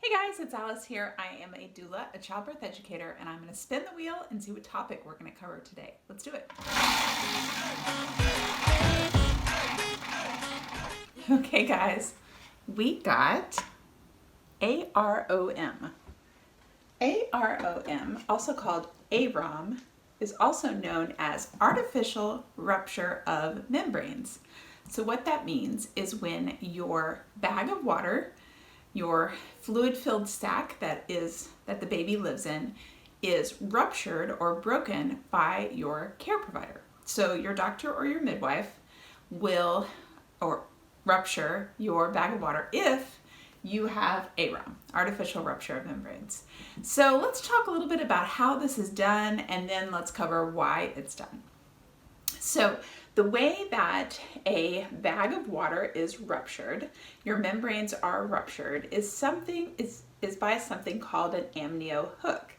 Hey guys, it's Alice here. I am a doula, a childbirth educator, and I'm going to spin the wheel and see what topic we're going to cover today. Let's do it. Okay guys, we got AROM. AROM, also called AROM, is also known as artificial rupture of membranes. So what that means is when your bag of water, your fluid-filled sac that the baby lives in, is ruptured or broken by your care provider. So your doctor or your midwife will rupture your bag of water if you have AROM, artificial rupture of membranes. So let's talk a little bit about how this is done, and then let's cover why it's done. So the way that a bag of water is ruptured, your membranes are ruptured, is by something called an amnio hook.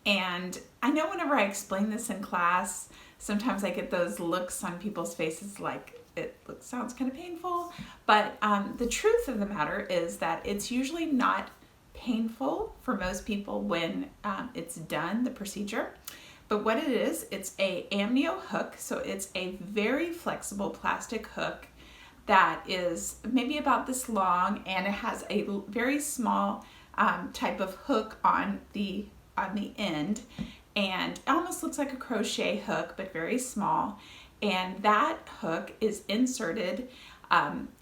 And I know whenever I explain this in class, sometimes I get those looks on people's faces like sounds kind of painful, but the truth of the matter is that it's usually not painful for most people when it's done, the procedure. But what it is, it's a amnio hook, so it's a very flexible plastic hook that is maybe about this long, and it has a very small type of hook on the end, and it almost looks like a crochet hook, but very small. And that hook is inserted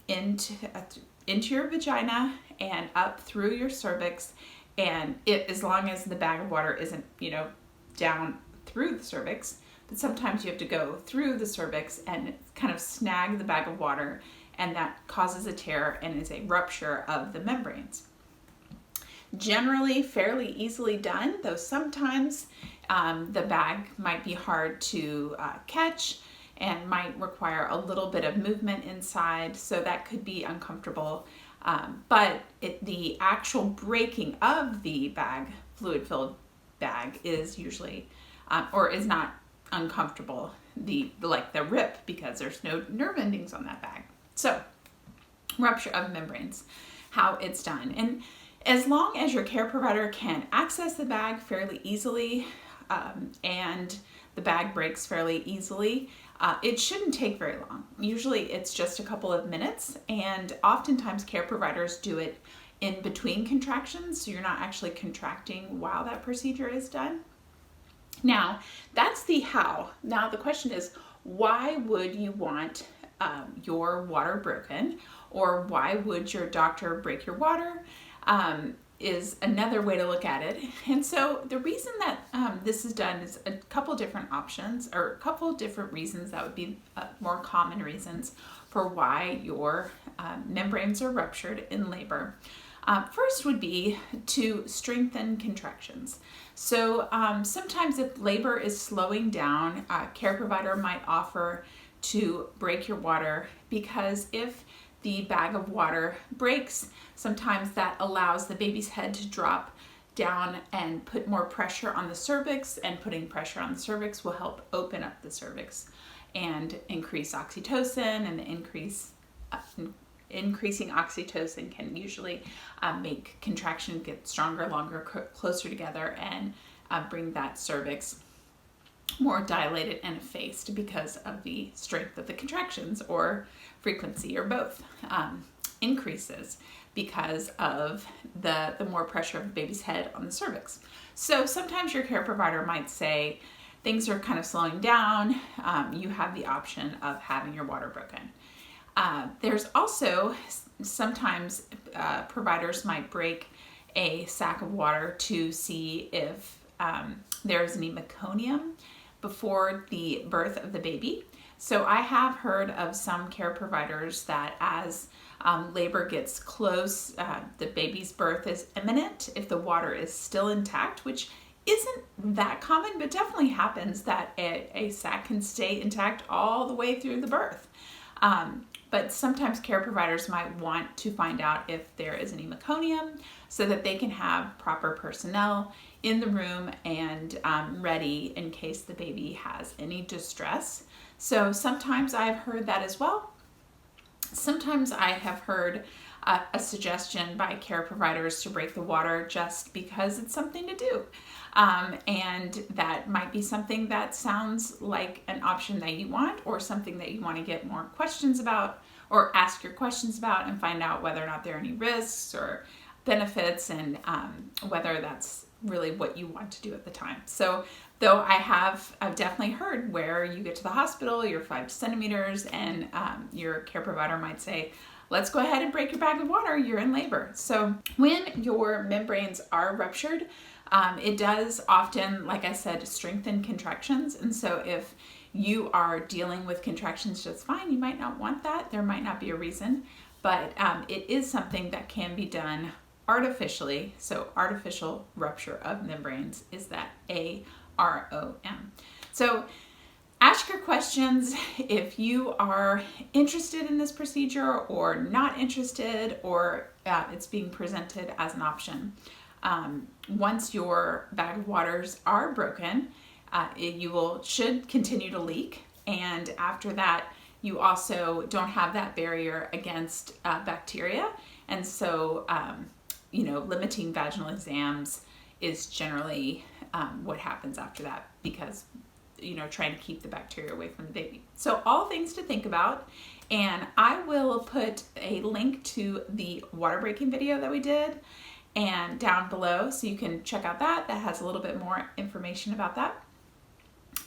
into your vagina and up through your cervix, and as long as the bag of water isn't, down through the cervix, but sometimes you have to go through the cervix and kind of snag the bag of water, and that causes a tear and is a rupture of the membranes. Generally fairly easily done, though sometimes the bag might be hard to catch and might require a little bit of movement inside, so that could be uncomfortable. But the actual breaking of the bag, fluid-filled bag, is usually or is not uncomfortable, like the rip, because there's no nerve endings on that bag. So, rupture of membranes, how it's done. And as long as your care provider can access the bag fairly easily, and the bag breaks fairly easily, it shouldn't take very long. Usually it's just a couple of minutes, and oftentimes care providers do it in between contractions, so you're not actually contracting while that procedure is done. Now, that's the how. Now the question is, why would you want your water broken, or why would your doctor break your water? Is another way to look at it. And so the reason that this is done is a couple different options, or a couple different reasons that would be more common reasons for why your membranes are ruptured in labor. First would be to strengthen contractions. So sometimes if labor is slowing down, a care provider might offer to break your water, because if the bag of water breaks, sometimes that allows the baby's head to drop down and put more pressure on the cervix, and putting pressure on the cervix will help open up the cervix and increase oxytocin, and increasing oxytocin can usually make contraction get stronger, longer, closer together, and bring that cervix more dilated and effaced because of the strength of the contractions, or frequency, or both, increases because of the more pressure of the baby's head on the cervix. So sometimes your care provider might say, things are kind of slowing down, you have the option of having your water broken. There's also sometimes providers might break a sack of water to see if there's any meconium before the birth of the baby. So I have heard of some care providers that as labor gets close, the baby's birth is imminent, if the water is still intact, which isn't that common, but definitely happens that a sac can stay intact all the way through the birth. But sometimes care providers might want to find out if there is any meconium, so that they can have proper personnel in the room and ready in case the baby has any distress. So sometimes I've heard that as well. Sometimes I have heard a suggestion by care providers to break the water just because it's something to do. And that might be something that sounds like an option that you want, or something that you want to get more questions about, or ask your questions about and find out whether or not there are any risks or benefits, and whether that's really what you want to do at the time. So though I've definitely heard where you get to the hospital, you're 5 centimeters, and your care provider might say, let's go ahead and break your bag of water, you're in labor. So when your membranes are ruptured, it does often, like I said, strengthen contractions. And so if you are dealing with contractions just fine, you might not want that. There might not be a reason, but it is something that can be done artificially. So artificial rupture of membranes is that AROM. So ask your questions if you are interested in this procedure or not interested, or it's being presented as an option. Once your bag of waters are broken, should continue to leak, and after that you also don't have that barrier against bacteria, and so limiting vaginal exams is generally what happens after that, because trying to keep the bacteria away from the baby. So all things to think about, and I will put a link to the water breaking video that we did and down below, so you can check out that. That has a little bit more information about that.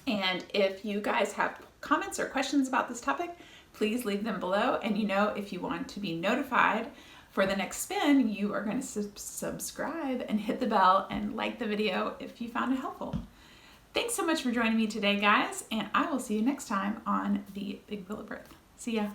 And if you guys have comments or questions about this topic, please leave them below. And if you want to be notified for the next spin, you are going to subscribe and hit the bell and like the video if you found it helpful. Thanks so much for joining me today, guys, and I will see you next time on the Big Wheel of Birth. See ya.